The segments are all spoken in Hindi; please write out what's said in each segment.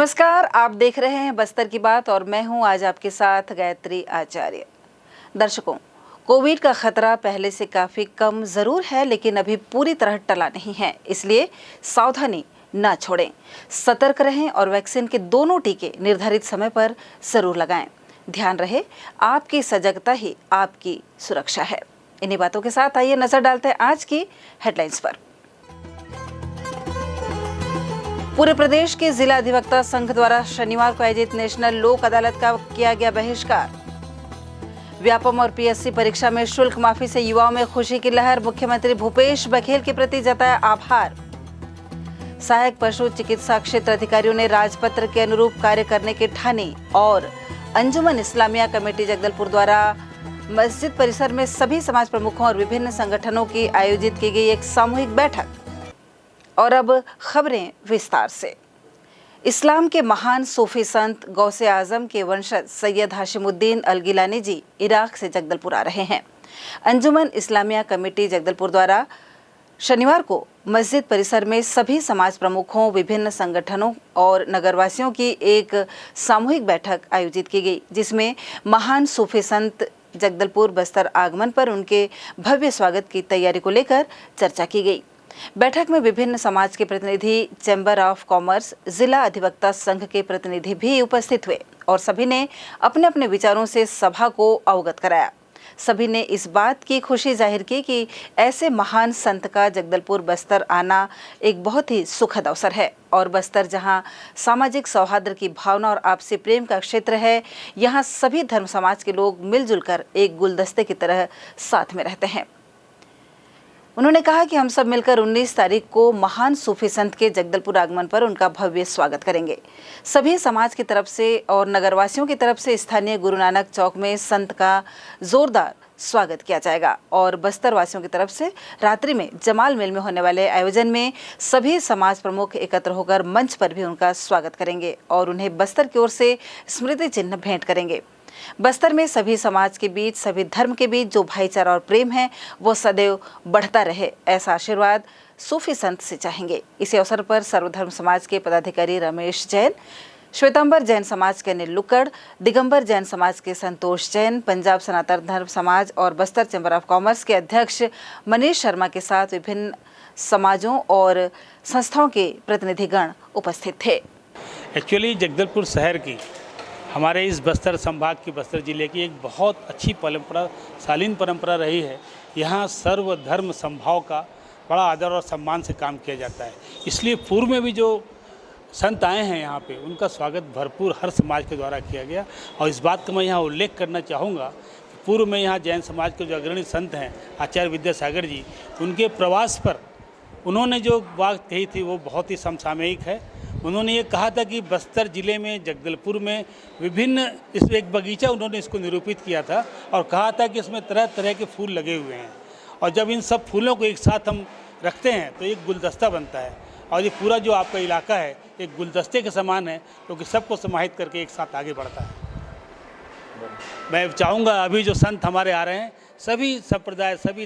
नमस्कार, आप देख रहे हैं बस्तर की बात और मैं हूं आज आपके साथ गायत्री आचार्य। दर्शकों, कोविड का खतरा पहले से काफी कम जरूर है, लेकिन अभी पूरी तरह टला नहीं है। इसलिए सावधानी ना छोड़ें, सतर्क रहें और वैक्सीन के दोनों टीके निर्धारित समय पर जरूर लगाएं। ध्यान रहे, आपकी सजगता ही आपकी सुरक्षा है। इन्हीं बातों के साथ आइए नजर डालते हैं आज की हेडलाइंस पर। पूरे प्रदेश के जिला अधिवक्ता संघ द्वारा शनिवार को आयोजित नेशनल लोक अदालत का किया गया बहिष्कार। व्यापम और पीएससी परीक्षा में शुल्क माफी से युवाओं में खुशी की लहर। मुख्यमंत्री भूपेश बघेल के प्रति जताया आभार। सहायक पशु चिकित्सा क्षेत्र अधिकारियों ने राजपत्र के अनुरूप कार्य करने की ठानी। और अंजुमन इस्लामिया कमेटी जगदलपुर द्वारा मस्जिद परिसर में सभी समाज प्रमुखों और विभिन्न संगठनों की आयोजित की गई एक सामूहिक बैठक। और अब खबरें विस्तार से। इस्लाम के महान सूफी संत गौसे आजम के वंशज सैयद हाशिमुद्दीन अल गिलानी जी इराक से जगदलपुर आ रहे हैं। अंजुमन इस्लामिया कमेटी जगदलपुर द्वारा शनिवार को मस्जिद परिसर में सभी समाज प्रमुखों, विभिन्न संगठनों और नगरवासियों की एक सामूहिक बैठक आयोजित की गई, जिसमें महान सूफी संत जगदलपुर बस्तर आगमन पर उनके भव्य स्वागत की तैयारी को लेकर चर्चा की गई। बैठक में विभिन्न समाज के प्रतिनिधि, चैम्बर ऑफ कॉमर्स, जिला अधिवक्ता संघ के प्रतिनिधि भी उपस्थित हुए और सभी ने अपने अपने विचारों से सभा को अवगत कराया। सभी ने इस बात की खुशी जाहिर की कि ऐसे महान संत का जगदलपुर बस्तर आना एक बहुत ही सुखद अवसर है और बस्तर जहां सामाजिक सौहार्द की भावना और आपसी प्रेम का क्षेत्र है, यहां सभी धर्म समाज के लोग मिलजुल कर एक गुलदस्ते की तरह साथ में रहते हैं। उन्होंने कहा कि हम सब मिलकर 19 तारीख को महान सूफी संत के जगदलपुर आगमन पर उनका भव्य स्वागत करेंगे। सभी समाज की तरफ से और नगरवासियों की तरफ से स्थानीय गुरु नानक चौक में संत का जोरदार स्वागत किया जाएगा और बस्तर वासियों की तरफ से रात्रि में जमाल मिल में होने वाले आयोजन में सभी समाज प्रमुख एकत्र होकर मंच पर भी उनका स्वागत करेंगे और उन्हें बस्तर की ओर से स्मृति चिन्ह भेंट करेंगे। बस्तर में सभी समाज के बीच, सभी धर्म के बीच जो भाईचारा और प्रेम है वो सदैव बढ़ता रहे, ऐसा आशीर्वाद सूफी संत से चाहेंगे। इसी अवसर पर सर्वधर्म समाज के पदाधिकारी रमेश जैन, श्वेतांबर जैन समाज के अनिल लुक्कड़, दिगंबर जैन समाज के संतोष जैन, पंजाब सनातन धर्म समाज और बस्तर चैम्बर ऑफ कॉमर्स के अध्यक्ष मनीष शर्मा के साथ विभिन्न समाजों और संस्थाओं के प्रतिनिधिगण उपस्थित थे। एक्चुअली जगदलपुर शहर की, हमारे इस बस्तर संभाग की, बस्तर जिले की एक बहुत अच्छी परंपरा, शालीन परंपरा रही है। यहाँ सर्वधर्म समभाव का बड़ा आदर और सम्मान से काम किया जाता है। इसलिए पूर्व में भी जो संत आए हैं यहाँ पे, उनका स्वागत भरपूर हर समाज के द्वारा किया गया। और इस बात का मैं यहाँ उल्लेख करना चाहूँगा कि पूर्व में यहाँ जैन समाज के जो अग्रणी संत हैं आचार्य विद्यासागर जी, उनके प्रवास पर उन्होंने जो बात कही थी वो बहुत ही समसामयिक है। उन्होंने ये कहा था कि बस्तर ज़िले में, जगदलपुर में विभिन्न, इस एक बगीचा उन्होंने इसको निरूपित किया था और कहा था कि इसमें तरह तरह के फूल लगे हुए हैं और जब इन सब फूलों को एक साथ हम रखते हैं तो एक गुलदस्ता बनता है और ये पूरा जो आपका इलाका है एक गुलदस्ते के समान है, क्योंकि सबको समाहित करके एक साथ आगे बढ़ता है। मैं चाहूँगा अभी जो संत हमारे आ रहे हैं, सभी संप्रदाय, सभी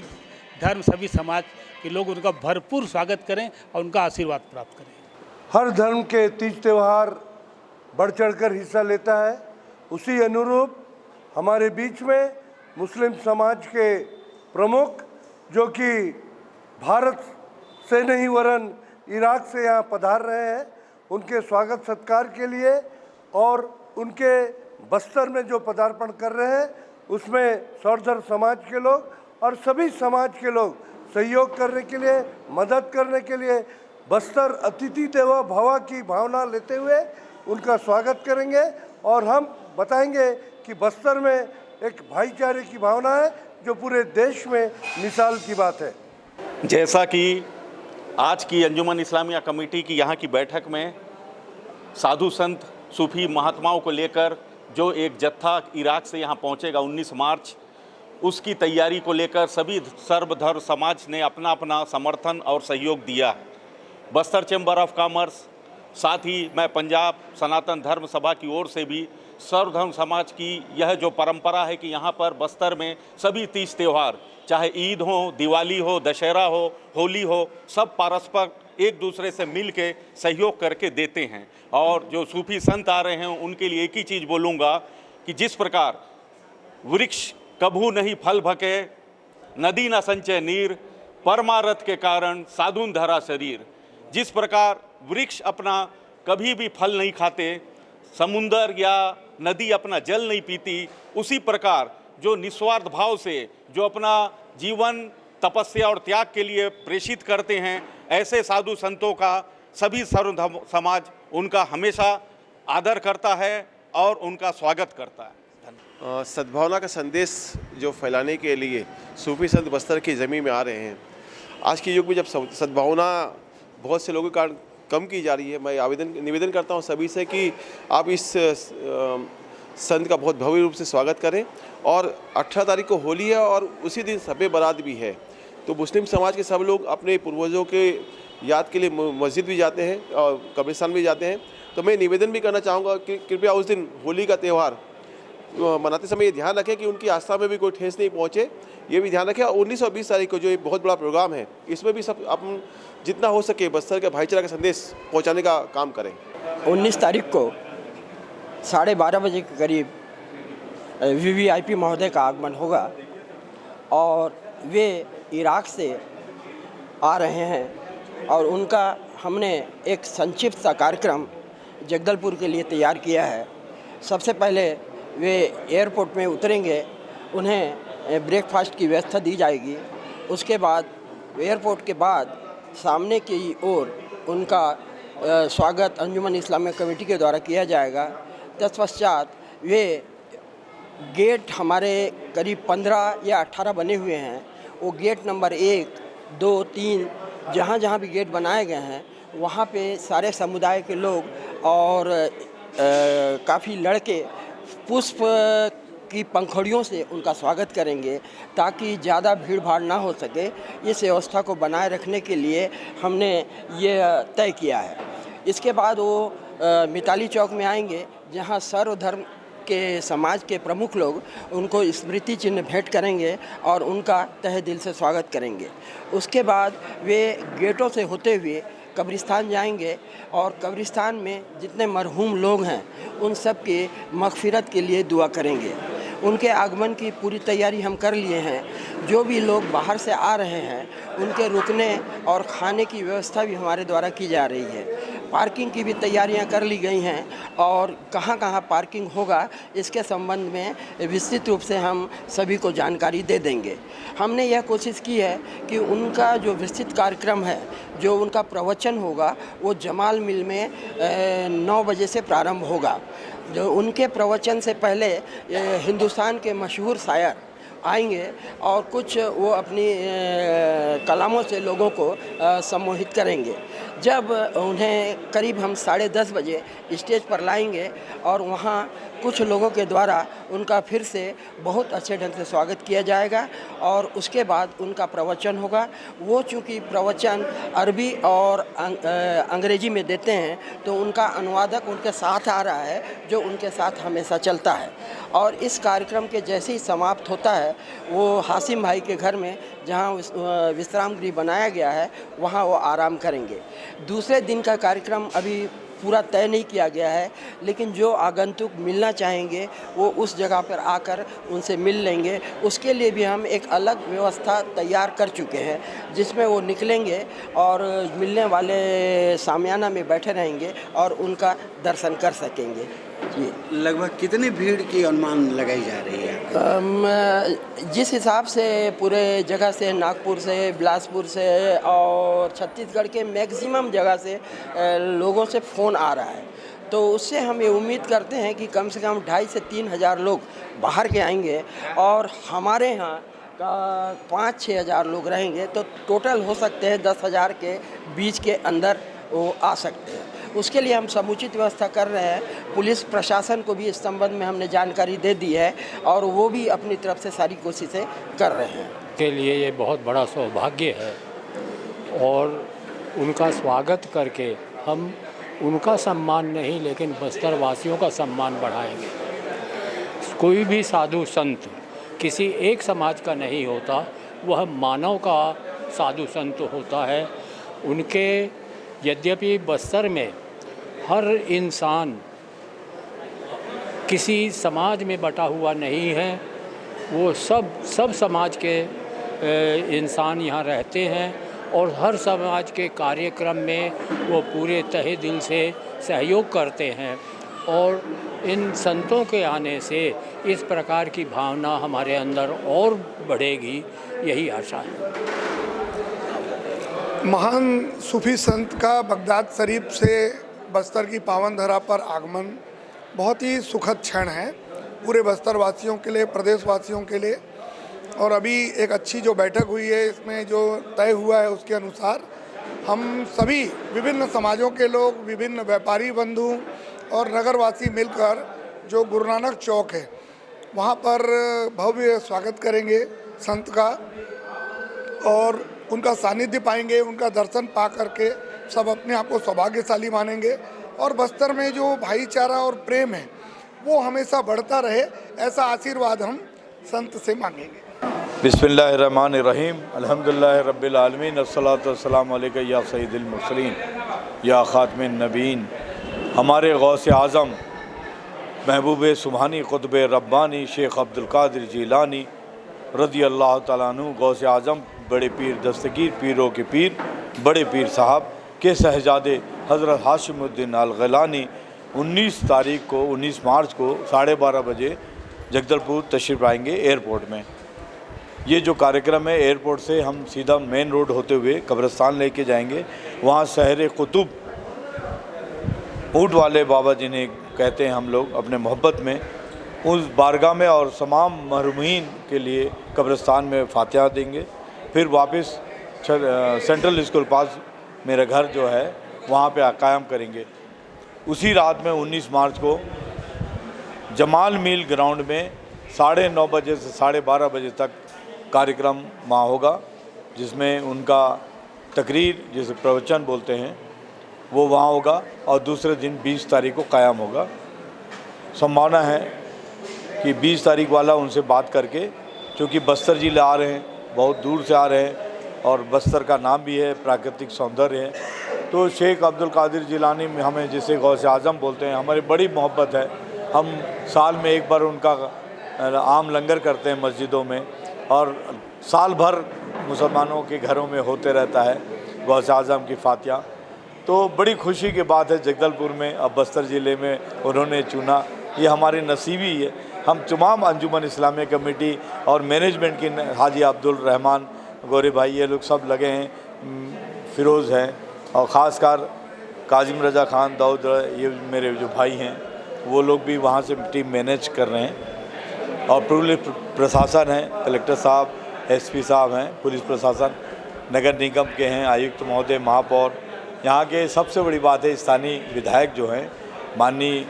धर्म, सभी समाज के लोग उनका भरपूर स्वागत करें और उनका आशीर्वाद प्राप्त करें। हर धर्म के तीज त्यौहार बढ़ चढ़कर हिस्सा लेता है। उसी अनुरूप हमारे बीच में मुस्लिम समाज के प्रमुख, जो कि भारत से नहीं वरन इराक से यहाँ पधार रहे हैं, उनके स्वागत सत्कार के लिए और उनके बस्तर में जो पदार्पण कर रहे हैं उसमें सर्वधर्म समाज के लोग और सभी समाज के लोग सहयोग करने के लिए, मदद करने के लिए बस्तर अतिथि देवो भव की भावना लेते हुए उनका स्वागत करेंगे। और हम बताएंगे कि बस्तर में एक भाईचारे की भावना है जो पूरे देश में मिसाल की बात है। जैसा कि आज की अंजुमन इस्लामिया कमेटी की यहाँ की बैठक में साधु संत सूफी महात्माओं को लेकर जो एक जत्था इराक से यहाँ पहुँचेगा 19 मार्च, उसकी तैयारी को लेकर सभी सर्वधर्म समाज ने अपना अपना समर्थन और सहयोग दिया। बस्तर चैम्बर ऑफ कॉमर्स, साथ ही मैं पंजाब सनातन धर्म सभा की ओर से भी सर्वधर्म समाज की यह जो परंपरा है कि यहाँ पर बस्तर में सभी तीज त्यौहार, चाहे ईद हो, दिवाली हो, दशहरा हो, होली हो, सब पारस्पर एक दूसरे से मिल के सहयोग करके देते हैं। और जो सूफी संत आ रहे हैं उनके लिए एक ही चीज़ बोलूँगा कि जिस प्रकार वृक्ष कभू नहीं फल भके, नदी न संचय नीर, परमारथ के कारण साधुन धरा शरीर। जिस प्रकार वृक्ष अपना कभी भी फल नहीं खाते, समुंदर या नदी अपना जल नहीं पीती, उसी प्रकार जो निस्वार्थ भाव से जो अपना जीवन तपस्या और त्याग के लिए प्रेषित करते हैं, ऐसे साधु संतों का सभी सर्वधर्म समाज उनका हमेशा आदर करता है और उनका स्वागत करता है। सद्भावना का संदेश जो फैलाने के लिए सूफी संत बस्तर की ज़मीन में आ रहे हैं। आज के युग में जब सद्भावना बहुत से लोगों के कारण कम की जा रही है, मैं निवेदन करता हूं सभी से कि आप इस संत का बहुत भव्य रूप से स्वागत करें। और 18 तारीख को होली है और उसी दिन शब बारात भी है, तो मुस्लिम समाज के सब लोग अपने पूर्वजों के याद के लिए मस्जिद भी जाते हैं और कब्रिस्तान भी जाते हैं। तो मैं निवेदन भी करना चाहूँगा कि कृपया उस दिन होली का त्यौहार मनाते समय ये ध्यान रखें कि उनकी आस्था में भी कोई ठेस नहीं पहुँचे, ये भी ध्यान रखें। और 19 और 20 तारीख को जो एक बहुत बड़ा प्रोग्राम है, इसमें भी सब अपन जितना हो सके बस्तर के भाईचारा का संदेश पहुंचाने का काम करें। 19 तारीख को 12:30 बजे के करीब VVIP महोदय का आगमन होगा और वे इराक से आ रहे हैं और उनका हमने एक संक्षिप्त सा कार्यक्रम जगदलपुर के लिए तैयार किया है। सबसे पहले वे एयरपोर्ट में उतरेंगे, उन्हें ब्रेकफास्ट की व्यवस्था दी जाएगी। उसके बाद एयरपोर्ट के बाद सामने की ओर उनका स्वागत अंजुमन इस्लामिया कमेटी के द्वारा किया जाएगा। तत्पश्चात वे गेट हमारे करीब 15 या 18 बने हुए हैं, वो गेट नंबर 1, 2, 3 जहाँ भी गेट बनाए गए हैं वहाँ पे सारे समुदाय के लोग और काफ़ी लड़के पुष्प की पंखुड़ियों से उनका स्वागत करेंगे ताकि ज़्यादा भीड़ भाड़ ना हो सके। इस व्यवस्था को बनाए रखने के लिए हमने ये तय किया है। इसके बाद वो मिताली चौक में आएंगे जहां सर्वधर्म के समाज के प्रमुख लोग उनको स्मृति चिन्ह भेंट करेंगे और उनका तहे दिल से स्वागत करेंगे। उसके बाद वे गेटों से होते हुए कब्रिस्तान जाएंगे और कब्रिस्तान में जितने मरहूम लोग हैं उन सब के मग़फ़िरत के लिए दुआ करेंगे। उनके आगमन की पूरी तैयारी हम कर लिए हैं। जो भी लोग बाहर से आ रहे हैं उनके रुकने और खाने की व्यवस्था भी हमारे द्वारा की जा रही है। पार्किंग की भी तैयारियां कर ली गई हैं और कहां कहां पार्किंग होगा इसके संबंध में विस्तृत रूप से हम सभी को जानकारी दे देंगे। हमने यह कोशिश की है कि उनका जो विस्तृत कार्यक्रम है, जो उनका प्रवचन होगा, वो जमाल मिल में 9 बजे से प्रारंभ होगा। जो उनके प्रवचन से पहले हिंदुस्तान के मशहूर शायर आएंगे और कुछ वो अपनी कलामों से लोगों को सम्मोहित करेंगे। जब उन्हें करीब हम 10:30 बजे स्टेज पर लाएंगे और वहाँ कुछ लोगों के द्वारा उनका फिर से बहुत अच्छे ढंग से स्वागत किया जाएगा और उसके बाद उनका प्रवचन होगा। वो चूँकि प्रवचन अरबी और अंग्रेजी में देते हैं तो उनका अनुवादक उनके साथ आ रहा है जो उनके साथ हमेशा चलता है। और इस कार्यक्रम के जैसे ही समाप्त होता है वो हासिम भाई के घर में जहाँ विश्राम गृह बनाया गया है वहाँ वो आराम करेंगे। दूसरे दिन का कार्यक्रम अभी पूरा तय नहीं किया गया है, लेकिन जो आगंतुक मिलना चाहेंगे वो उस जगह पर आकर उनसे मिल लेंगे। उसके लिए भी हम एक अलग व्यवस्था तैयार कर चुके हैं जिसमें वो निकलेंगे और मिलने वाले सामियाना में बैठे रहेंगे और उनका दर्शन कर सकेंगे। जी, लगभग कितनी भीड़ की अनुमान लगाई जा रही है? जिस हिसाब से पूरे जगह से, नागपुर से, बिलासपुर से और छत्तीसगढ़ के मैक्सिमम जगह से लोगों से फ़ोन आ रहा है, तो उससे हम ये उम्मीद करते हैं कि कम से कम 2,500 से 3,000 लोग बाहर के आएंगे और हमारे यहाँ का 5-6 हज़ार लोग रहेंगे, तो टोटल हो सकते हैं 10,000 के बीच के अंदर वो आ सकते हैं। उसके लिए हम समुचित व्यवस्था कर रहे हैं। पुलिस प्रशासन को भी इस संबंध में हमने जानकारी दे दी है और वो भी अपनी तरफ से सारी कोशिशें कर रहे हैं। के लिए ये बहुत बड़ा सौभाग्य है और उनका स्वागत करके हम उनका सम्मान नहीं लेकिन बस्तर वासियों का सम्मान बढ़ाएंगे। कोई भी साधु संत किसी एक समाज का नहीं होता, वह मानव का साधु संत होता है। उनके यद्यपि बस्तर में हर इंसान किसी समाज में बटा हुआ नहीं है, वो सब समाज के इंसान यहाँ रहते हैं और हर समाज के कार्यक्रम में वो पूरे तहे दिल से सहयोग करते हैं और इन संतों के आने से इस प्रकार की भावना हमारे अंदर और बढ़ेगी, यही आशा है। महान सूफी संत का बगदाद शरीफ से बस्तर की पावन धरा पर आगमन बहुत ही सुखद क्षण है पूरे बस्तर वासियों के लिए, प्रदेश वासियों के लिए। और अभी एक अच्छी जो बैठक हुई है, इसमें जो तय हुआ है उसके अनुसार हम सभी विभिन्न समाजों के लोग, विभिन्न व्यापारी बंधु और नगरवासी मिलकर जो गुरु नानक चौक है वहाँ पर भव्य स्वागत करेंगे संत का और उनका सानिध्य पाएंगे। उनका दर्शन पा करके सब अपने आप को सौभाग्यशाली मानेंगे और बस्तर में जो भाईचारा और प्रेम है वो हमेशा बढ़ता रहे, ऐसा आशीर्वाद हम संत से मांगेंगे। बिस्मिल्लाहिर्रहमानिर्रहीम, अल्हम्दुलिल्लाहि रब्बिल आलमीन, अस्सलातु वस्सलामु अलैका या सय्यिदुल मुरसलीन या खातिमुन नबीन। हमारे गौसे आज़म महबूब सुबहानी कुतुब रब्बानी शेख अब्दुल कादिर जीलानी रज़ी अल्लाह तआला अन्हु गौसे आज़म बड़े पीर दस्तगीर पीरों के पीर बड़े पीर साहब के शहजादे हज़रत हाशिमुद्दीन अल गिलानी 19 मार्च को 12:30 बजे जगदलपुर तशरीफ़ आएंगे एयरपोर्ट में। ये जो कार्यक्रम है एयरपोर्ट से हम सीधा मेन रोड होते हुए कब्रिस्तान लेके जाएंगे। वहाँ शहर कुतुब ऊँट वाले बाबा जिन्हें कहते हैं हम लोग अपने मोहब्बत में, उस बारगाह में और तमाम महरूमीन के लिए कब्रिस्तान में फातिहा देंगे। फिर वापस सेंट्रल स्कूल पास मेरा घर जो है वहाँ पे कायम करेंगे। उसी रात में 19 मार्च को जमाल मिल ग्राउंड में 9:30 बजे से 12:30 बजे तक कार्यक्रम वहाँ होगा, जिसमें उनका तकरीर जिसे प्रवचन बोलते हैं वो वहाँ होगा और दूसरे दिन 20 तारीख को कायम होगा। संभावना है कि 20 तारीख वाला उनसे बात करके, क्योंकि बस्तर जिले आ रहे हैं, बहुत दूर से आ रहे हैं और बस्तर का नाम भी है, प्राकृतिक सौंदर्य है, तो शेख अब्दुल कादिर जिलानी में हमें जिसे गौसे आज़म बोलते हैं, हमारी बड़ी मोहब्बत है। हम साल में एक बार उनका आम लंगर करते हैं मस्जिदों में और साल भर मुसलमानों के घरों में होते रहता है गौसे आज़म की फातिहा। तो बड़ी खुशी की बात है जगदलपुर में अब बस्तर ज़िले में उन्होंने चुना, ये हमारी नसीबी है। हम तमाम अंजुमन इस्लामिया कमेटी और मैनेजमेंट की हाजी अब्दुल रहमान गोरे भाई ये लोग सब लगे हैं, फ़िरोज़ हैं और ख़ासकर काजिम रज़ा ख़ान दाऊद, ये मेरे जो भाई हैं वो लोग भी वहाँ से टीम मैनेज कर रहे हैं। और पुलिस प्रशासन है, कलेक्टर साहब, एसपी साहब हैं, पुलिस प्रशासन, नगर निगम के हैं, आयुक्त महोदय, महापौर। यहाँ के सबसे बड़ी बात है स्थानीय विधायक जो हैं माननीय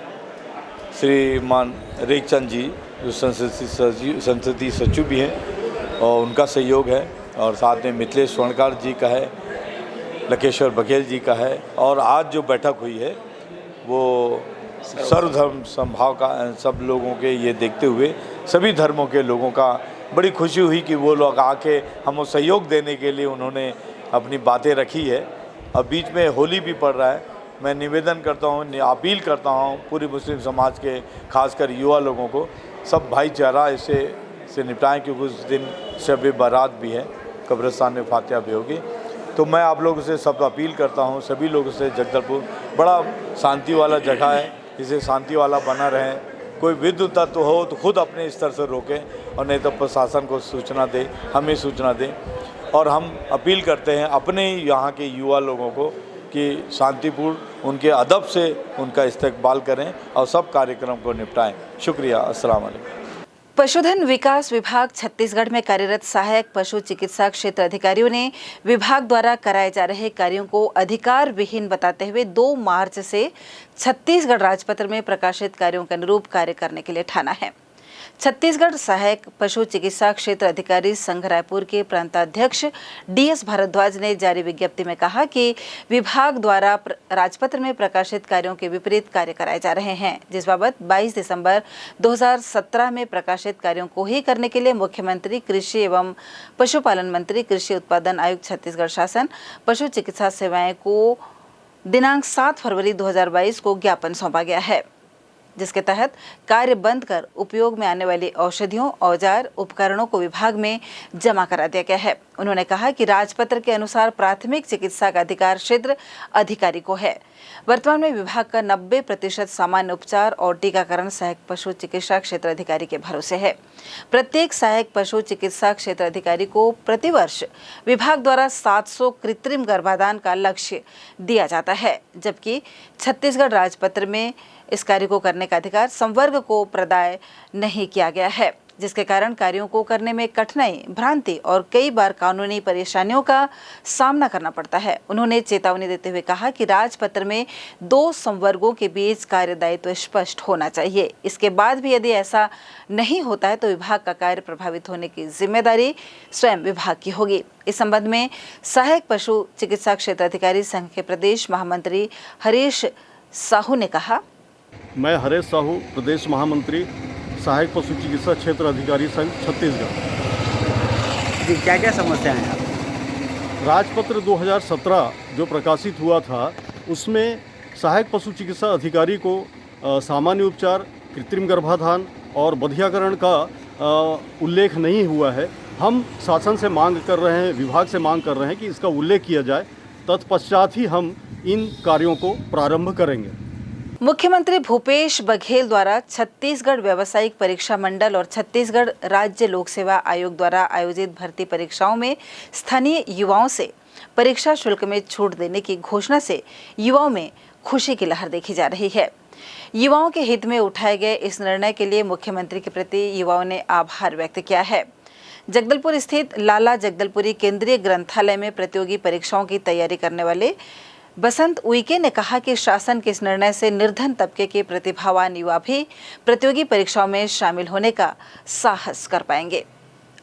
श्रीमान रेखचंद जी जो संसदीय सचिव भी हैं और उनका सहयोग है, और साथ में मिथिलेश स्वर्णकार जी का है, लकेश्वर बघेल जी का है। और आज जो बैठक हुई है वो सर्वधर्म समभाव का, सब लोगों के ये देखते हुए सभी धर्मों के लोगों का बड़ी खुशी हुई कि वो लोग आके हमको सहयोग देने के लिए उन्होंने अपनी बातें रखी है। अब बीच में होली भी पड़ रहा है, मैं निवेदन करता हूँ, अपील करता हूँ पूरी मुस्लिम समाज के, खासकर युवा लोगों को, सब भाईचारा इससे निपटाएं, क्योंकि उस दिन शब बारात भी है, कब्रिस्तान में फातिहा भी होगी। तो मैं आप लोगों से सब अपील करता हूँ, सभी लोगों से, जगदलपुर बड़ा शांति वाला जगह है, इसे शांति वाला बना रहें। कोई विद्युत तत्व हो तो खुद अपने स्तर से रोकें और नहीं तो प्रशासन को सूचना दें, हमें सूचना दें। और हम अपील करते हैं अपने यहाँ के युवा लोगों को कि शांतिपूर्ण उनके अदब से उनका इस्तकबाल करें और सब कार्यक्रम को निपटाएं। शुक्रिया, अस्सलाम वालेकुम। पशुधन विकास विभाग छत्तीसगढ़ में कार्यरत सहायक पशु चिकित्सा क्षेत्र अधिकारियों ने विभाग द्वारा कराए जा रहे कार्यों को अधिकार विहीन बताते हुए 2 मार्च से छत्तीसगढ़ राजपत्र में प्रकाशित कार्यों के अनुरूप कार्य करने के लिए ठाना है। छत्तीसगढ़ सहायक पशु चिकित्सा क्षेत्र अधिकारी संघ रायपुर के प्रांताध्यक्ष DS भारद्वाज ने जारी विज्ञप्ति में कहा कि विभाग द्वारा राजपत्र में प्रकाशित कार्यों के विपरीत कार्य कराए जा रहे हैं, जिस बाबत 22 दिसंबर 2017 में प्रकाशित कार्यों को ही करने के लिए मुख्यमंत्री कृषि एवं पशुपालन मंत्री, कृषि उत्पादन आयुक्त छत्तीसगढ़ शासन, पशु चिकित्सा सेवाएं को दिनांक 7 फरवरी 2022 को ज्ञापन सौंपा गया है, जिसके तहत कार्य बंद कर उपयोग में आने वाली औषधियों, औजार, उपकरणों को विभाग में जमा करा दिया गया है। उन्होंने कहा कि राजपत्र के अनुसार प्राथमिक चिकित्सा का अधिकार क्षेत्र अधिकारी को है। वर्तमान में विभाग का 90% सामान्य उपचार और टीकाकरण सहायक पशु चिकित्सा क्षेत्र अधिकारी के भरोसे है। प्रत्येक सहायक पशु चिकित्सा क्षेत्र अधिकारी को प्रतिवर्ष विभाग द्वारा 700 कृत्रिम गर्भाधान का लक्ष्य दिया जाता है, जबकि छत्तीसगढ़ राजपत्र में इस कार्य को करने का अधिकार संवर्ग को प्रदाय नहीं किया गया है, जिसके कारण कार्यों को करने में कठिनाई, भ्रांति और कई बार कानूनी परेशानियों का सामना करना पड़ता है। उन्होंने चेतावनी देते हुए कहा कि राजपत्र में 2 संवर्गों के बीच कार्यदायित्व स्पष्ट होना चाहिए। इसके बाद भी यदि ऐसा नहीं होता है तो विभाग का कार्य प्रभावित होने की जिम्मेदारी स्वयं विभाग की होगी। इस संबंध में सहायक पशु चिकित्सा क्षेत्र अधिकारी संघ के प्रदेश महामंत्री हरीश साहू ने कहा, मैं हरीश साहू, प्रदेश महामंत्री, सहायक पशु चिकित्सा क्षेत्र अधिकारी संघ छत्तीसगढ़। जी, क्या क्या समस्याएं हैं आप? राजपत्र 2017 जो प्रकाशित हुआ था, उसमें सहायक पशु चिकित्सा अधिकारी को सामान्य उपचार, कृत्रिम गर्भाधान और बधियाकरण का उल्लेख नहीं हुआ है। हम शासन से मांग कर रहे हैं, विभाग से मांग कर रहे हैं कि इसका उल्लेख किया जाए, तत्पश्चात ही हम इन कार्यों को प्रारंभ करेंगे। मुख्यमंत्री भूपेश बघेल द्वारा छत्तीसगढ़ व्यावसायिक परीक्षा मंडल और छत्तीसगढ़ राज्य लोक सेवा आयोग द्वारा आयोजित भर्ती परीक्षाओं में स्थानीय युवाओं से परीक्षा शुल्क में छूट देने की घोषणा से युवाओं में खुशी की लहर देखी जा रही है। युवाओं के हित में उठाए गए इस निर्णय के लिए मुख्यमंत्री के प्रति युवाओं ने आभार व्यक्त किया है। जगदलपुर स्थित लाला जगदलपुरी केंद्रीय ग्रंथालय में प्रतियोगी परीक्षाओं की तैयारी करने वाले बसंत उइके ने कहा कि शासन के इस निर्णय से निर्धन तबके के प्रतिभावान युवा भी प्रतियोगी परीक्षाओं में शामिल होने का साहस कर पाएंगे।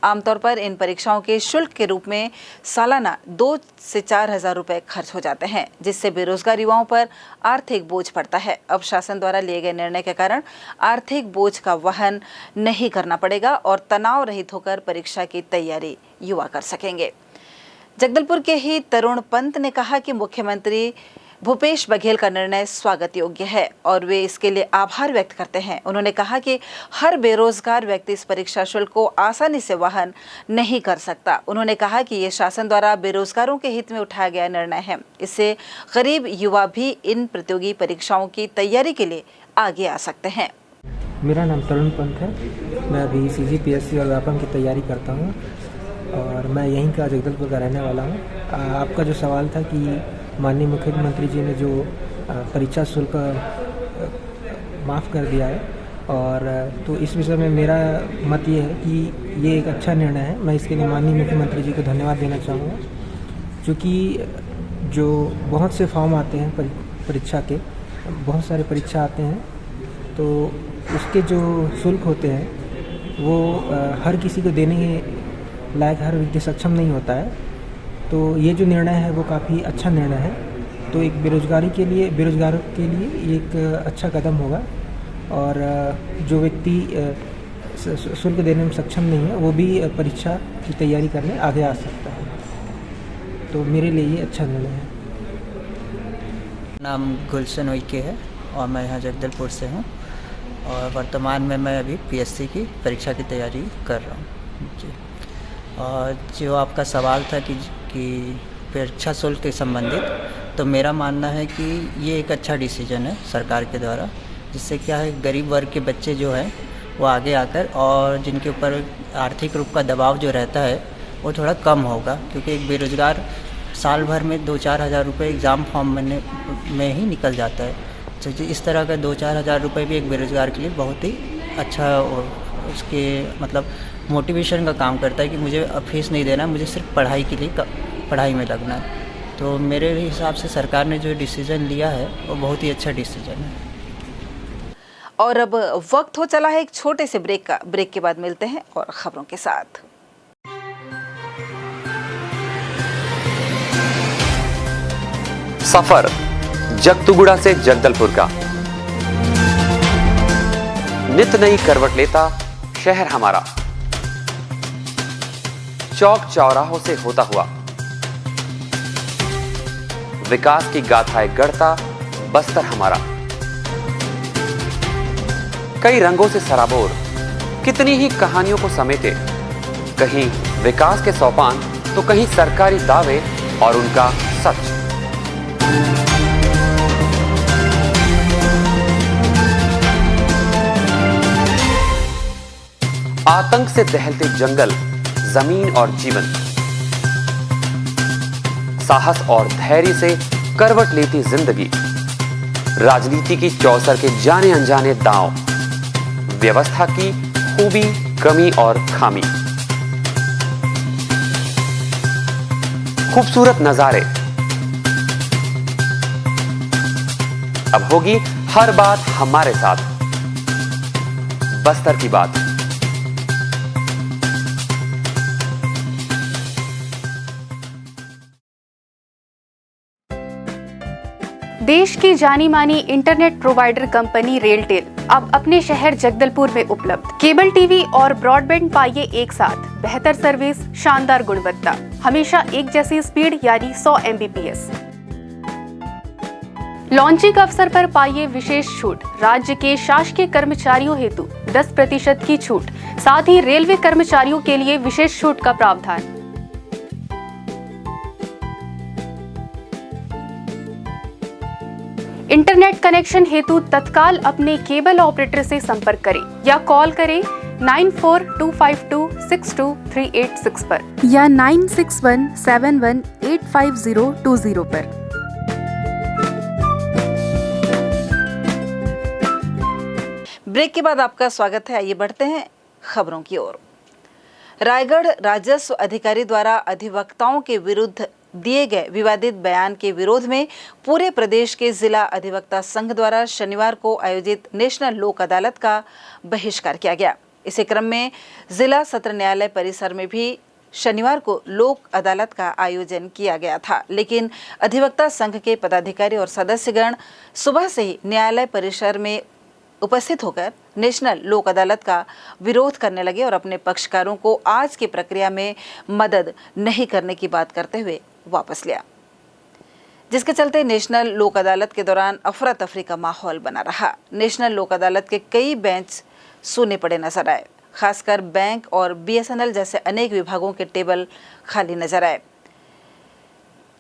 आमतौर पर इन परीक्षाओं के शुल्क के रूप में सालाना 2 से 4 हज़ार रुपये खर्च हो जाते हैं, जिससे बेरोजगार युवाओं पर आर्थिक बोझ पड़ता है। अब शासन द्वारा लिए गए निर्णय के कारण आर्थिक बोझ का वहन नहीं करना पड़ेगा और तनाव रहित होकर परीक्षा की तैयारी युवा कर सकेंगे। जगदलपुर के ही तरुण पंत ने कहा कि मुख्यमंत्री भूपेश बघेल का निर्णय स्वागत योग्य है और वे इसके लिए आभार व्यक्त करते हैं। उन्होंने कहा कि हर बेरोजगार व्यक्ति इस परीक्षा शुल्क को आसानी से वहन नहीं कर सकता। उन्होंने कहा कि ये शासन द्वारा बेरोजगारों के हित में उठाया गया निर्णय है। इससे गरीब युवा भी इन प्रतियोगी परीक्षाओं की तैयारी के लिए आगे आ सकते हैं। मेरा नाम तरुण पंत है। मैं अभी CGPSC और व्यापम की तैयारी करता हूँ और मैं यहीं का जगदलपुर का रहने वाला हूँ। आपका जो सवाल था कि माननीय मुख्यमंत्री जी ने जो परीक्षा शुल्क माफ़ कर दिया है, और तो इस विषय में मेरा मत ये है कि ये एक अच्छा निर्णय है। मैं इसके लिए माननीय मुख्यमंत्री जी को धन्यवाद देना चाहूँगा, क्योंकि जो बहुत से फॉर्म आते हैं परीक्षा के, बहुत सारे परीक्षा आते हैं, तो उसके जो शुल्क होते हैं वो हर किसी को देने के लायक हर व्यक्ति सक्षम नहीं होता है। तो ये जो निर्णय है वो काफ़ी अच्छा निर्णय है। तो एक बेरोजगारों के लिए एक अच्छा कदम होगा, और जो व्यक्ति शुल्क देने में सक्षम नहीं है वो भी परीक्षा की तैयारी करने आगे आ सकता है। तो मेरे लिए ये अच्छा निर्णय है। नाम गुलशन उइके है और मैं यहाँ जगदलपुर से हूँ, और वर्तमान में मैं अभी PSC की परीक्षा की तैयारी कर रहा हूँ जी। और जो आपका सवाल था कि परीक्षा शुल्क के संबंधित, तो मेरा मानना है कि ये एक अच्छा डिसीजन है सरकार के द्वारा, जिससे क्या है गरीब वर्ग के बच्चे जो हैं वो आगे आकर, और जिनके ऊपर आर्थिक रूप का दबाव जो रहता है वो थोड़ा कम होगा, क्योंकि एक बेरोज़गार साल भर में 2-4 हज़ार रुपये एग्ज़ाम फॉर्म में ही निकल जाता है। तो इस तरह का 2-4 हज़ार रुपये भी एक बेरोज़गार के लिए बहुत ही अच्छा, उसके मतलब मोटिवेशन का काम करता है कि मुझे फीस नहीं देना, मुझे सिर्फ पढ़ाई के लिए पढ़ाई में लगना है। तो मेरे हिसाब से सरकार ने जो डिसीज़न लिया है वो बहुत ही अच्छा डिसीज़न है। और अब वक्त हो चला है एक छोटे से ब्रेक का। ब्रेक के बाद मिलते हैं और खबरों के साथ। सफर जगतुगुड़ा से जगदलपुर का, नित नई करवट लेता शहर हमारा, चौक चौराहों से होता हुआ विकास की गाथाएं गढ़ता बस्तर हमारा। कई रंगों से सराबोर, कितनी ही कहानियों को समेटे, कहीं विकास के सोपान तो कहीं सरकारी दावे और उनका सच। आतंक से दहलते जंगल, जमीन और जीवन, साहस और धैर्य से करवट लेती जिंदगी, राजनीति की चौसर के जाने अनजाने दांव, व्यवस्था की खूबी, कमी और खामी, खूबसूरत नजारे। अब होगी हर बात हमारे साथ, बस्तर की बात। देश की जानी मानी इंटरनेट प्रोवाइडर कंपनी रेलटेल अब अपने शहर जगदलपुर में उपलब्ध। केबल टीवी और ब्रॉडबैंड पाइए एक साथ, बेहतर सर्विस, शानदार गुणवत्ता, हमेशा एक जैसी स्पीड यानी 100 Mbps। लॉन्चिंग अवसर पर पाइए विशेष छूट, राज्य के शासकीय कर्मचारियों हेतु 10% की छूट, साथ ही रेलवे कर्मचारियों के लिए विशेष छूट का प्रावधान। इंटरनेट कनेक्शन हेतु तत्काल अपने केबल ऑपरेटर से संपर्क करें या कॉल करें 9425262386 पर या 9617185020 पर। ब्रेक के बाद आपका स्वागत है। आइए बढ़ते हैं खबरों की ओर। रायगढ़ राजस्व अधिकारी द्वारा अधिवक्ताओं के विरुद्ध दिए गए विवादित बयान के विरोध में पूरे प्रदेश के जिला अधिवक्ता संघ द्वारा शनिवार को आयोजित नेशनल लोक अदालत का बहिष्कार किया गया। इसी क्रम में जिला सत्र न्यायालय परिसर में भी शनिवार को लोक अदालत का आयोजन किया गया था, लेकिन अधिवक्ता संघ के पदाधिकारी और सदस्यगण सुबह से ही न्यायालय परिसर में उपस्थित होकर नेशनल लोक अदालत का विरोध करने लगे और अपने पक्षकारों को आज की प्रक्रिया में मदद नहीं करने की बात करते हुए वापस लिया, जिसके चलते नेशनल लोक अदालत के दौरान अफरा तफरी का माहौल बना रहा। नेशनल लोक अदालत के कई बेंच सूने पड़े नजर आए, खासकर बैंक और BSNL जैसे अनेक विभागों के टेबल खाली नजर आए।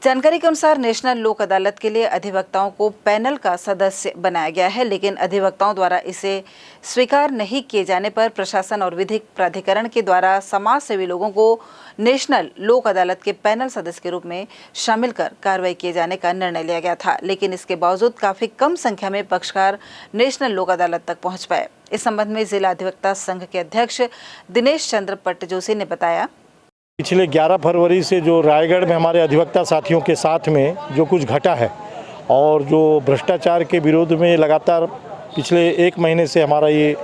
जानकारी के अनुसार नेशनल लोक अदालत के लिए अधिवक्ताओं को पैनल का सदस्य बनाया गया है, लेकिन अधिवक्ताओं द्वारा इसे स्वीकार नहीं किए जाने पर प्रशासन और विधिक प्राधिकरण के द्वारा समाज सेवी लोगों को नेशनल लोक अदालत के पैनल सदस्य के रूप में शामिल कर कार्रवाई किए जाने का निर्णय लिया गया था, लेकिन इसके बावजूद काफी कम संख्या में पक्षकार नेशनल लोक अदालत तक पहुंच पाए। इस संबंध में जिला अधिवक्ता संघ के अध्यक्ष दिनेश चंद्र पट्टजोशी ने बताया, पिछले 11 फरवरी से जो रायगढ़ में हमारे अधिवक्ता साथियों के साथ में जो कुछ घटा है और जो भ्रष्टाचार के विरोध में लगातार पिछले 1 महीने से हमारा ये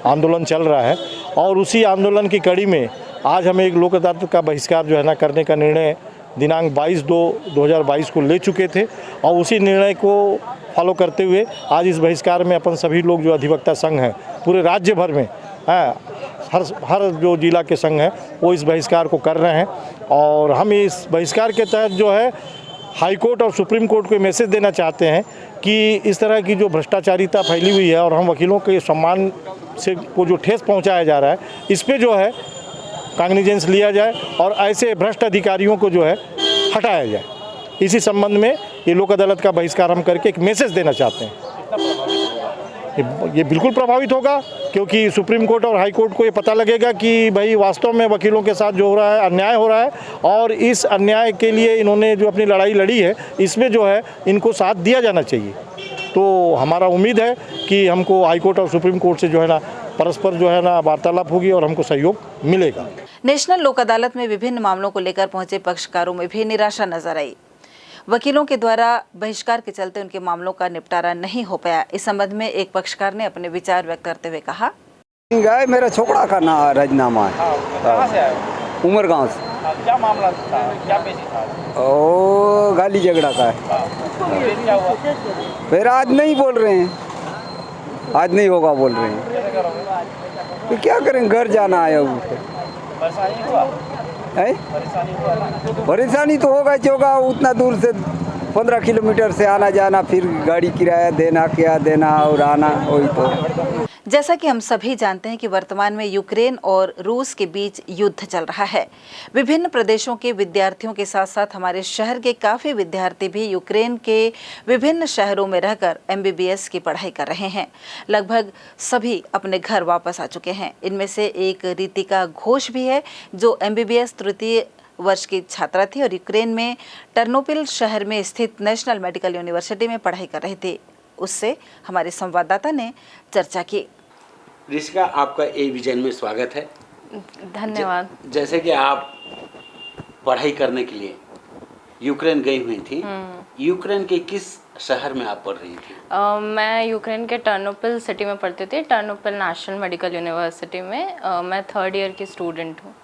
आंदोलन चल रहा है और उसी आंदोलन की कड़ी में आज हम एक लोक अदालत का बहिष्कार जो है ना करने का निर्णय दिनांक 22/2/2022 को ले चुके थे और उसी निर्णय को फॉलो करते हुए आज इस बहिष्कार में अपन सभी लोग जो अधिवक्ता संघ हैं पूरे राज्य भर में हर जो जिला के संघ हैं वो इस बहिष्कार को कर रहे हैं और हम इस बहिष्कार के तहत जो है हाई कोर्ट और सुप्रीम कोर्ट को मैसेज देना चाहते हैं कि इस तरह की जो भ्रष्टाचारिता फैली हुई है और हम वकीलों के सम्मान से को जो ठेस पहुंचाया जा रहा है, इस पे जो है कॉग्निजेंस लिया जाए और ऐसे भ्रष्ट अधिकारियों को जो है हटाया जाए। इसी संबंध में ये लोक अदालत का बहिष्कार हम करके एक मैसेज देना चाहते हैं। ये बिल्कुल प्रभावित होगा क्योंकि सुप्रीम कोर्ट और हाई कोर्ट को ये पता लगेगा कि भाई वास्तव में वकीलों के साथ जो हो रहा है अन्याय हो रहा है और इस अन्याय के लिए इन्होंने जो अपनी लड़ाई लड़ी है इसमें जो है इनको साथ दिया जाना चाहिए। तो हमारा उम्मीद है कि हमको हाई कोर्ट और सुप्रीम कोर्ट से जो है ना परस्पर जो है ना वार्तालाप होगी और हमको सहयोग मिलेगा। नेशनल लोक अदालत में विभिन्न मामलों को लेकर पहुंचे पक्षकारों में भी निराशा नजर आई। वकीलों के द्वारा बहिष्कार के चलते उनके मामलों का निपटारा नहीं हो पाया। इस संबंध में एक पक्षकार ने अपने विचार व्यक्त करते हुए कहा, मेरा छोकरा का राजीनामा है। कहाँ से आए? उमरगांव से। क्या मामला था? क्या पेशी था? ओ गाली झगड़ा का है। फिर आज नहीं बोल रहे हैं, आज नहीं होगा बोल रहे हैं, तो क्या करें, घर जाना है। परेशानी हुआ? परेशानी तो होगा ही होगा, उतना दूर से 15 किलोमीटर से आना जाना, फिर गाड़ी किराया देना, क्या देना और आना, वही तो। जैसा कि हम सभी जानते हैं कि वर्तमान में यूक्रेन और रूस के बीच युद्ध चल रहा है। विभिन्न प्रदेशों के विद्यार्थियों के साथ साथ हमारे शहर के काफ़ी विद्यार्थी भी यूक्रेन के विभिन्न शहरों में रहकर MBBS की पढ़ाई कर रहे हैं। लगभग सभी अपने घर वापस आ चुके हैं। इनमें से एक रितिका घोष भी है जो MBBS तृतीय वर्ष की छात्रा थी और यूक्रेन में टर्नोपिल शहर में स्थित नेशनल मेडिकल यूनिवर्सिटी में पढ़ाई कर रही थी। उससे हमारे संवाददाता ने चर्चा की। ऋषिका, आपका ए विजन में स्वागत है। धन्यवाद। जैसे कि आप पढ़ाई करने के लिए यूक्रेन गई हुई थी, यूक्रेन के किस शहर में आप पढ़ रही थी? मैं यूक्रेन के टर्नोपिल सिटी में पढ़ती थी, टर्नोपिल नेशनल मेडिकल यूनिवर्सिटी में। मैं 3rd ईयर की स्टूडेंट हूँ।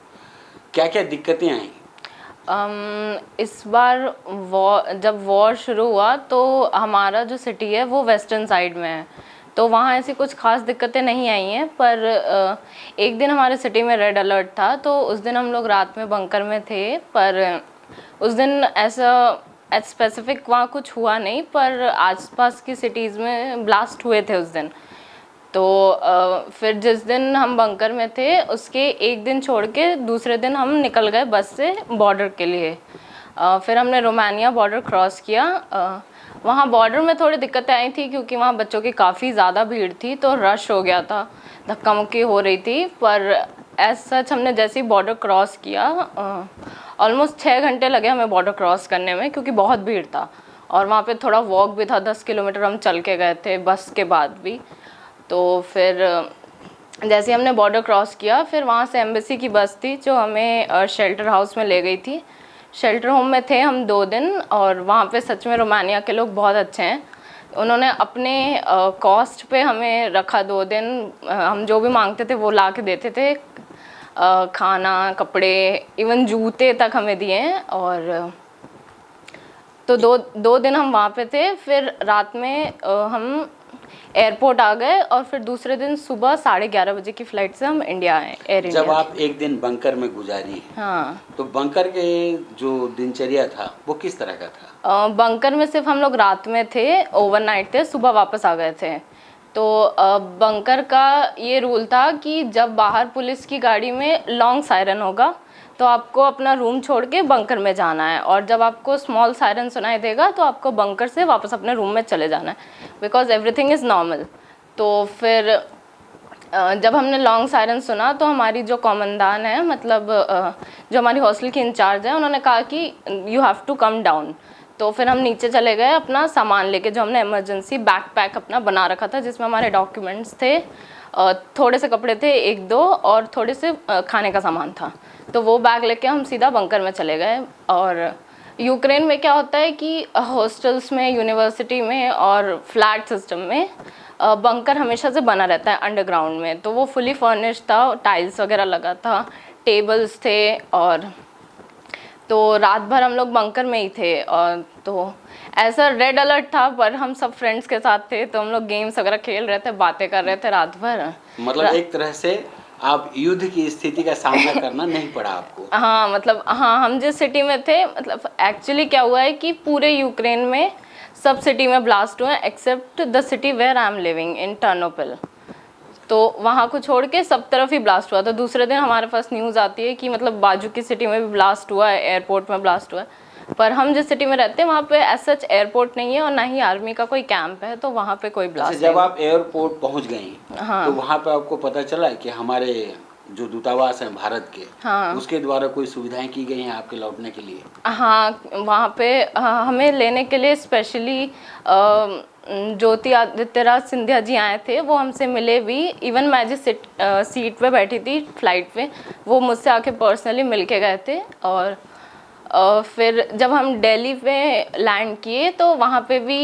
क्या क्या दिक्कतें आई? इस बार जब वॉर शुरू हुआ तो हमारा जो सिटी है वो वेस्टर्न साइड में है, तो वहाँ ऐसी कुछ खास दिक्कतें नहीं आई हैं। पर एक दिन हमारे सिटी में रेड अलर्ट था, तो उस दिन हम लोग रात में बंकर में थे। पर उस दिन ऐसा स्पेसिफिक वहाँ कुछ हुआ नहीं, पर आसपास की सिटीज़ में ब्लास्ट हुए थे उस दिन। तो फिर जिस दिन हम बंकर में थे उसके एक दिन छोड़ के दूसरे दिन हम निकल गए बस से बॉर्डर के लिए। फिर हमने रोमानिया बॉर्डर क्रॉस किया। वहाँ बॉर्डर में थोड़ी दिक्कतें आई थी क्योंकि वहाँ बच्चों की काफ़ी ज़्यादा भीड़ थी, तो रश हो गया था, धक्का मुक्की हो रही थी। पर एज सच हमने जैसे ही बॉर्डर क्रॉस किया, ऑलमोस्ट 6 घंटे लगे हमें बॉर्डर क्रॉस करने में क्योंकि बहुत भीड़ था। और वहाँ पे थोड़ा वॉक भी था, 10 किलोमीटर हम चल के गए थे बस के बाद भी। तो फिर जैसे हमने बॉर्डर क्रॉस किया, फिर वहाँ से एम्बेसी की बस थी जो हमें शेल्टर हाउस में ले गई थी। शेल्टर होम में थे हम 2 दिन, और वहाँ पे सच में रोमानिया के लोग बहुत अच्छे हैं। उन्होंने अपने कॉस्ट पे हमें रखा 2 दिन। हम जो भी मांगते थे वो ला के देते थे, खाना, कपड़े, इवन जूते तक हमें दिए। और तो दो दिन हम वहाँ पे थे। फिर रात में हम एयरपोर्ट आ गए और फिर दूसरे दिन सुबह 11:30 बजे की फ़्लाइट से हम इंडिया आए, एयर इंडिया। जब आप एक दिन बंकर में गुजारी, हाँ, तो बंकर के जो दिनचर्या था वो किस तरह का था? बंकर में सिर्फ हम लोग रात में थे, ओवरनाइट थे, सुबह वापस आ गए थे। तो बंकर का ये रूल था कि जब बाहर पुलिस की गाड़ी में लॉन्ग सायरन होगा तो आपको अपना रूम छोड़ के बंकर में जाना है, और जब आपको स्मॉल सायरन सुनाई देगा तो आपको बंकर से वापस अपने रूम में चले जाना है, बिकॉज एवरीथिंग इज़ नॉर्मल। तो फिर जब हमने लॉन्ग सायरन सुना तो हमारी जो कॉमंदान है, मतलब जो हमारी हॉस्टल की इंचार्ज है, उन्होंने कहा कि you have to come down. तो फिर हम नीचे चले गए अपना सामान लेके, जो हमने इमरजेंसी बैकपैक अपना बना रखा था जिसमें हमारे डॉक्यूमेंट्स थे, थोड़े से कपड़े थे 1-2 और थोड़े से खाने का सामान था। तो वो बैग लेके हम सीधा बंकर में चले गए। और यूक्रेन में क्या होता है कि हॉस्टल्स में, यूनिवर्सिटी में और फ्लैट सिस्टम में बंकर हमेशा से बना रहता है अंडरग्राउंड में। तो वो फुली फर्निश्ड था, टाइल्स वगैरह लगा था, टेबल्स थे। और तो रात भर हम लोग बंकर में ही थे। और तो ऐसा रेड अलर्ट था, पर हम सब फ्रेंड्स के साथ थे तो हम लोग गेम्स वगैरह खेल रहे थे, बातें कर रहे थे रात भर। मतलब एक तरह से आप युद्ध की स्थिति का सामना करना नहीं पड़ा आपको? हाँ, मतलब हाँ, हम जिस सिटी में थे, मतलब एक्चुअली क्या हुआ है कि पूरे यूक्रेन में सब सिटी में ब्लास्ट हुए except the city where I am living in Ternopil. तो वहाँ को छोड़ के सब तरफ ही ब्लास्ट हुआ। तो दूसरे दिन हमारे पास न्यूज़ आती है कि मतलब बाजू की सिटी में भी ब्लास्ट हुआ है, एयरपोर्ट में ब्लास्ट हुआ है। पर हम जिस सिटी में रहते हैं वहाँ पे एज सच एयरपोर्ट नहीं है और ना ही आर्मी का कोई कैंप है, तो वहाँ पे कोई ब्लास्ट जब आप एयरपोर्ट पहुँच गई, हाँ, तो वहाँ पे आपको पता चला कि हमारे जो दूतावास हैं भारत के, हाँ, उसके द्वारा कोई सुविधाएं की गई हैं आपके लौटने के लिए? हाँ, वहाँ पे हमें लेने के लिए स्पेशली ज्योति आदित्यराज सिंधिया जी आए थे, वो हमसे मिले भी। इवन मैं जिस सीट पे बैठी थी फ्लाइट पे, वो मुझसे आके पर्सनली मिल के गए थे। और फिर जब हम दिल्ली पे लैंड किए तो वहाँ पे भी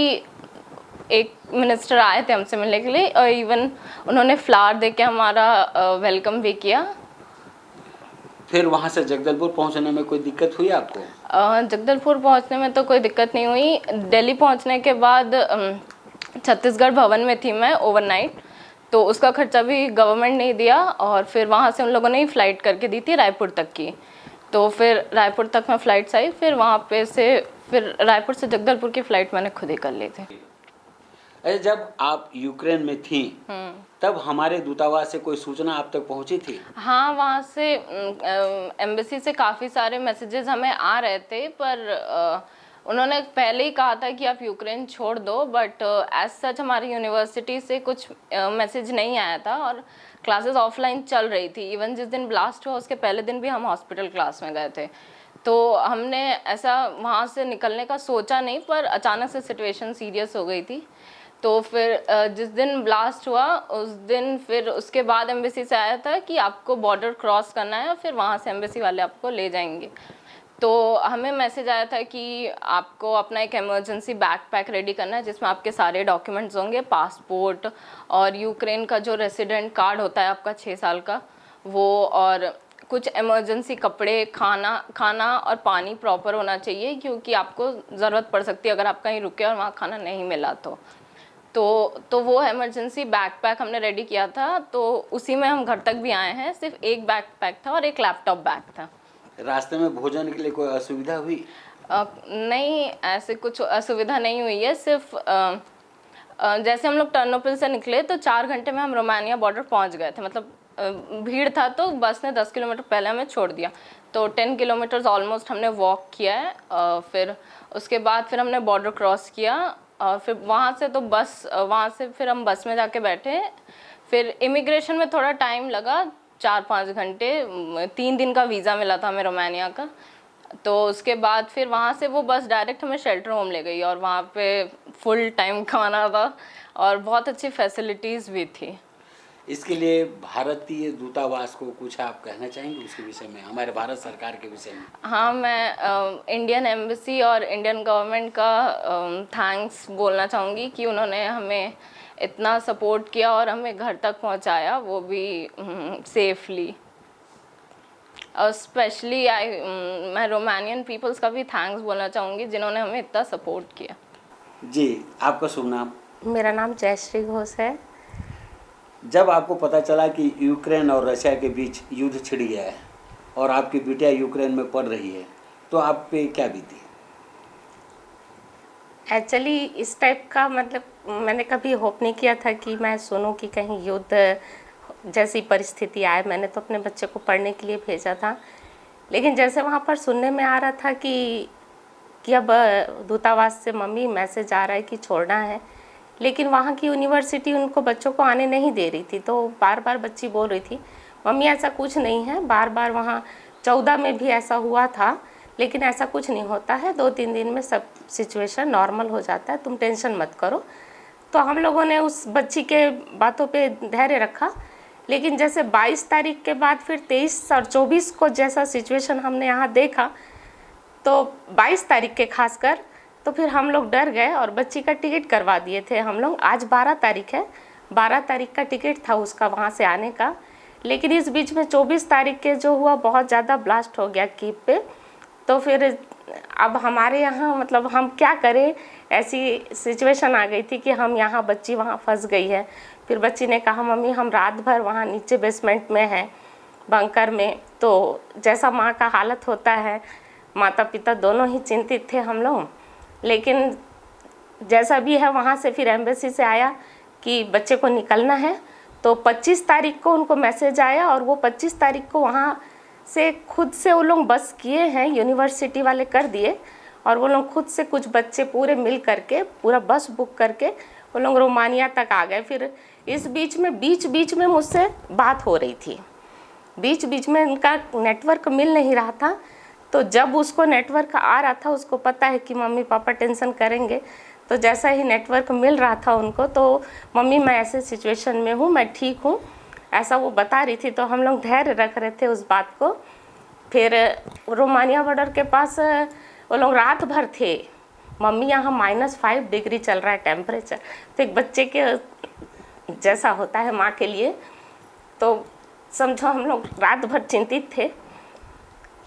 एक मिनिस्टर आए थे हमसे मिलने के लिए, और इवन उन्होंने फ्लावर दे के हमारा वेलकम भी किया। फिर वहाँ से जगदलपुर पहुँचने में कोई दिक्कत हुई आपको? जगदलपुर पहुँचने में तो कोई दिक्कत नहीं हुई। दिल्ली पहुँचने के बाद छत्तीसगढ़ भवन में थी मैं ओवरनाइट, तो उसका खर्चा भी गवर्नमेंट नहीं दिया। और फिर वहाँ से उन लोगों ने ही फ़्लाइट करके दी थी रायपुर तक की। तो फिर रायपुर तक मैं फ़्लाइट से आई, फिर वहाँ पे से फिर रायपुर से जगदलपुर की फ़्लाइट मैंने खुद ही कर ली थी। अरे जब आप यूक्रेन में थी तब हमारे दूतावास से कोई सूचना आप तक पहुंची थी? हाँ, वहाँ से एम्बेसी से काफ़ी सारे मैसेजेस हमें आ रहे थे, पर उन्होंने पहले ही कहा था कि आप यूक्रेन छोड़ दो, बट एज सच हमारी यूनिवर्सिटी से कुछ मैसेज नहीं आया था और क्लासेस ऑफलाइन चल रही थी। इवन जिस दिन ब्लास्ट हुआ उसके पहले दिन भी हम हॉस्पिटल क्लास में गए थे, तो हमने ऐसा वहाँ से निकलने का सोचा नहीं, पर अचानक से सिचुएशन सीरियस हो गई थी। तो फिर जिस दिन ब्लास्ट हुआ उस दिन फिर उसके बाद एम्बेसी से आया था कि आपको बॉर्डर क्रॉस करना है, फिर वहाँ से एम्बेसी वाले आपको ले जाएंगे। तो हमें मैसेज आया था कि आपको अपना एक इमरजेंसी बैकपैक रेडी करना है जिसमें आपके सारे डॉक्यूमेंट्स होंगे, पासपोर्ट और यूक्रेन का जो रेसिडेंट कार्ड होता है आपका 6 साल का वो, और कुछ इमरजेंसी कपड़े, खाना और पानी प्रॉपर होना चाहिए क्योंकि आपको ज़रूरत पड़ सकती है अगर आप कहीं रुके और वहाँ खाना नहीं मिला तो वो इमरजेंसी बैकपैक हमने रेडी किया था। तो उसी में हम घर तक भी आए हैं। सिर्फ एक बैकपैक था और एक लैपटॉप बैग था। रास्ते में भोजन के लिए कोई असुविधा हुई? नहीं, ऐसे कुछ असुविधा नहीं हुई है। सिर्फ जैसे हम लोग टर्नोपिल से निकले तो 4 घंटे में हम रोमानिया बॉर्डर पहुंच गए थे। मतलब भीड़ था तो बस ने 10 किलोमीटर पहले हमें छोड़ दिया, तो 10 किलोमीटर्स ऑलमोस्ट हमने वॉक किया है। फिर उसके बाद फिर हमने बॉर्डर क्रॉस किया और फिर वहाँ से फिर हम बस में जाके बैठे। फिर इमिग्रेशन में थोड़ा टाइम लगा, 4-5 घंटे। 3 दिन का वीज़ा मिला था हमें रोमानिया का। तो उसके बाद फिर वहाँ से वो बस डायरेक्ट हमें शेल्टर होम ले गई और वहाँ पे फुल टाइम खाना था और बहुत अच्छी फैसिलिटीज़ भी थी। इसके लिए भारतीय दूतावास को कुछ आप कहना चाहेंगे उसके विषय में, हमारे भारत सरकार के विषय में? हाँ, मैं इंडियन एम्बेसी और इंडियन गवर्नमेंट का थैंक्स बोलना चाहूँगी कि उन्होंने हमें इतना सपोर्ट किया और हमें घर तक पहुँचाया, वो भी सेफली। और स्पेशली मैं रोमानियन पीपल्स का भी थैंक्स बोलना चाहूँगी जिन्होंने हमें इतना सपोर्ट किया। जी, आपका शुभ नाम? मेरा नाम जयश्री घोष है। जब आपको पता चला कि यूक्रेन और रशिया के बीच युद्ध छिड़ गया है और आपकी बिटिया यूक्रेन में पढ़ रही है, तो आप पे क्या बीती? एक्चुअली इस टाइप का मतलब मैंने कभी होप नहीं किया था कि मैं सुनूं कि कहीं युद्ध जैसी परिस्थिति आए। मैंने तो अपने बच्चे को पढ़ने के लिए भेजा था, लेकिन जैसे वहाँ पर सुनने में आ रहा था कि अब दूतावास से मम्मी मैसेज आ रहा है कि छोड़ना है, लेकिन वहाँ की यूनिवर्सिटी उनको बच्चों को आने नहीं दे रही थी। तो बार बार बच्ची बोल रही थी मम्मी ऐसा कुछ नहीं है। बार बार वहाँ 14 में भी ऐसा हुआ था, लेकिन ऐसा कुछ नहीं होता है, 2-3 दिन में सब सिचुएशन नॉर्मल हो जाता है, तुम टेंशन मत करो। तो हम लोगों ने उस बच्ची के बातों पे धैर्य रखा। लेकिन जैसे 22 तारीख के बाद फिर 23 और 24 को जैसा सिचुएशन हमने यहाँ देखा, तो 22 तारीख के खासकर तो फिर हम लोग डर गए और बच्ची का टिकट करवा दिए थे हम लोग। आज 12 तारीख है, 12 तारीख का टिकट था उसका वहाँ से आने का। लेकिन इस बीच में 24 तारीख के जो हुआ बहुत ज़्यादा ब्लास्ट हो गया कीव पे। तो फिर अब हमारे यहाँ मतलब हम क्या करें, ऐसी सिचुएशन आ गई थी कि हम यहाँ, बच्ची वहाँ फंस गई है। फिर बच्ची ने कहा मम्मी हम रात भर वहाँ नीचे बेसमेंट में हैं, बंकर में। तो जैसा माँ का हालत होता है, माता पिता दोनों ही चिंतित थे हम लोग। लेकिन जैसा भी है वहाँ से फिर एम्बेसी से आया कि बच्चे को निकलना है। तो 25 तारीख को उनको मैसेज आया और वो 25 तारीख को वहाँ से खुद से वो लोग बस किए हैं, यूनिवर्सिटी वाले कर दिए, और वो लोग खुद से कुछ बच्चे पूरे मिल करके पूरा बस बुक करके वो लोग रोमानिया तक आ गए। फिर इस बीच में मुझसे बात हो रही थी, बीच में उनका नेटवर्क मिल नहीं रहा था। तो जब उसको नेटवर्क आ रहा था, उसको पता है कि मम्मी पापा टेंशन करेंगे, तो जैसा ही नेटवर्क मिल रहा था उनको, तो मम्मी मैं ऐसे सिचुएशन में हूँ, मैं ठीक हूँ, ऐसा वो बता रही थी। तो हम लोग धैर्य रख रहे थे उस बात को। फिर रोमानिया बॉर्डर के पास वो लोग रात भर थे। मम्मी यहाँ -5 डिग्री चल रहा है टेम्परेचर, तो एक बच्चे के जैसा होता है माँ के लिए। तो समझो हम लोग रात भर चिंतित थे।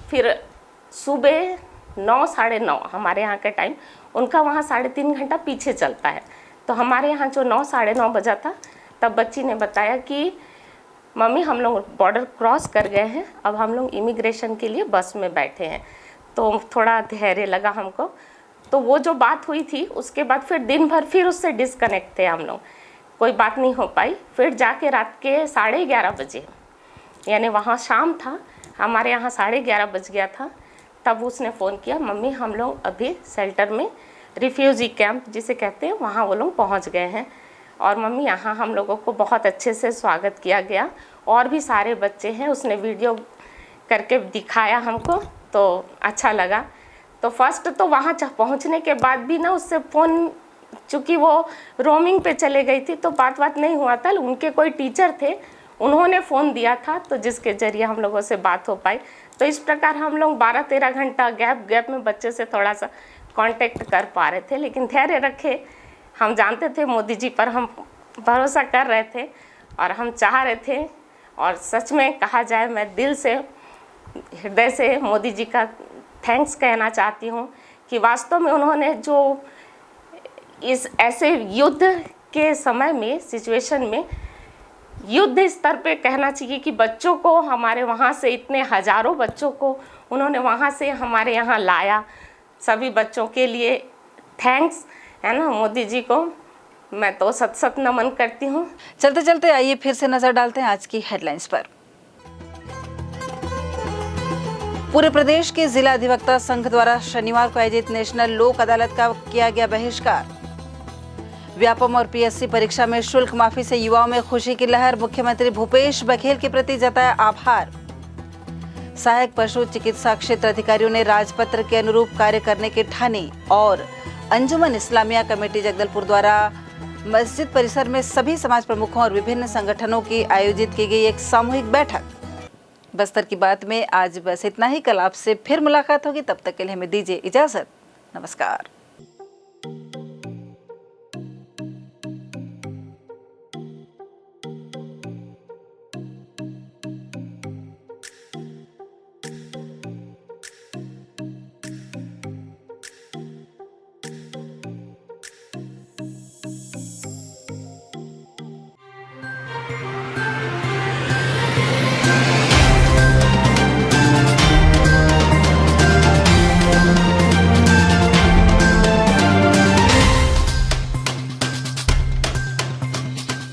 फिर सुबह 9 साढ़े 9 हमारे यहाँ के टाइम, उनका वहाँ 3.5 घंटा पीछे चलता है। तो हमारे यहाँ जो 9 साढ़े 9 बजा था, तब बच्ची ने बताया कि मम्मी हम लोग बॉर्डर क्रॉस कर गए हैं, अब हम लोग इमिग्रेशन के लिए बस में बैठे हैं। तो थोड़ा धैर्य लगा हमको। तो वो जो बात हुई थी उसके बाद फिर दिन भर फिर उससे डिस्कनेक्ट थे हम लोग, कोई बात नहीं हो पाई। फिर जाके रात के 11:30 बजे, यानी वहाँ शाम था, हमारे यहाँ 11:30 बज गया था, तब उसने फ़ोन किया, मम्मी हम लोग अभी शेल्टर में, रिफ्यूजी कैंप जिसे कहते हैं, वहाँ वो लोग पहुँच गए हैं और मम्मी यहाँ हम लोगों को बहुत अच्छे से स्वागत किया गया और भी सारे बच्चे हैं। उसने वीडियो करके दिखाया हमको तो अच्छा लगा। तो फर्स्ट तो वहाँ पहुँचने के बाद भी ना उससे फ़ोन, चूँकि वो रोमिंग पे चले गई थी तो बात नहीं हुआ था। उनके कोई टीचर थे, उन्होंने फ़ोन दिया था तो जिसके ज़रिए हम लोगों से बात हो पाई। तो इस प्रकार हम लोग 12-13 घंटा गैप में बच्चे से थोड़ा सा कांटेक्ट कर पा रहे थे। लेकिन धैर्य रखे, हम जानते थे मोदी जी पर हम भरोसा कर रहे थे और हम चाह रहे थे। और सच में कहा जाए, मैं दिल से, हृदय से मोदी जी का थैंक्स कहना चाहती हूँ कि वास्तव में उन्होंने जो इस ऐसे युद्ध के समय में, सिचुएशन में, युद्ध स्तर पे कहना चाहिए कि बच्चों को हमारे वहाँ से, इतने हज़ारों बच्चों को उन्होंने वहाँ से हमारे यहाँ लाया। सभी बच्चों के लिए थैंक्स है ना मोदी जी को, मैं तो सत नमन करती हूँ। चलते चलते आइए फिर से नजर डालते हैं आज की हेडलाइंस पर। पूरे प्रदेश के जिला अधिवक्ता संघ द्वारा शनिवार को आयोजित नेशनल लोक अदालत का किया गया बहिष्कार। व्यापम और पीएससी परीक्षा में शुल्क माफी से युवाओं में खुशी की लहर, मुख्यमंत्री भूपेश बघेल के प्रति जताया आभार। सहायक पशु चिकित्सा क्षेत्र अधिकारियों ने राजपत्र के अनुरूप कार्य करने की ठानी। और अंजुमन इस्लामिया कमेटी जगदलपुर द्वारा मस्जिद परिसर में सभी समाज प्रमुखों और विभिन्न संगठनों की आयोजित की गई एक सामूहिक बैठक। बस्तर की बात में आज बस इतना ही। कल आपसे फिर मुलाकात होगी, तब तक के लिए हमें दीजिए इजाजत। नमस्कार।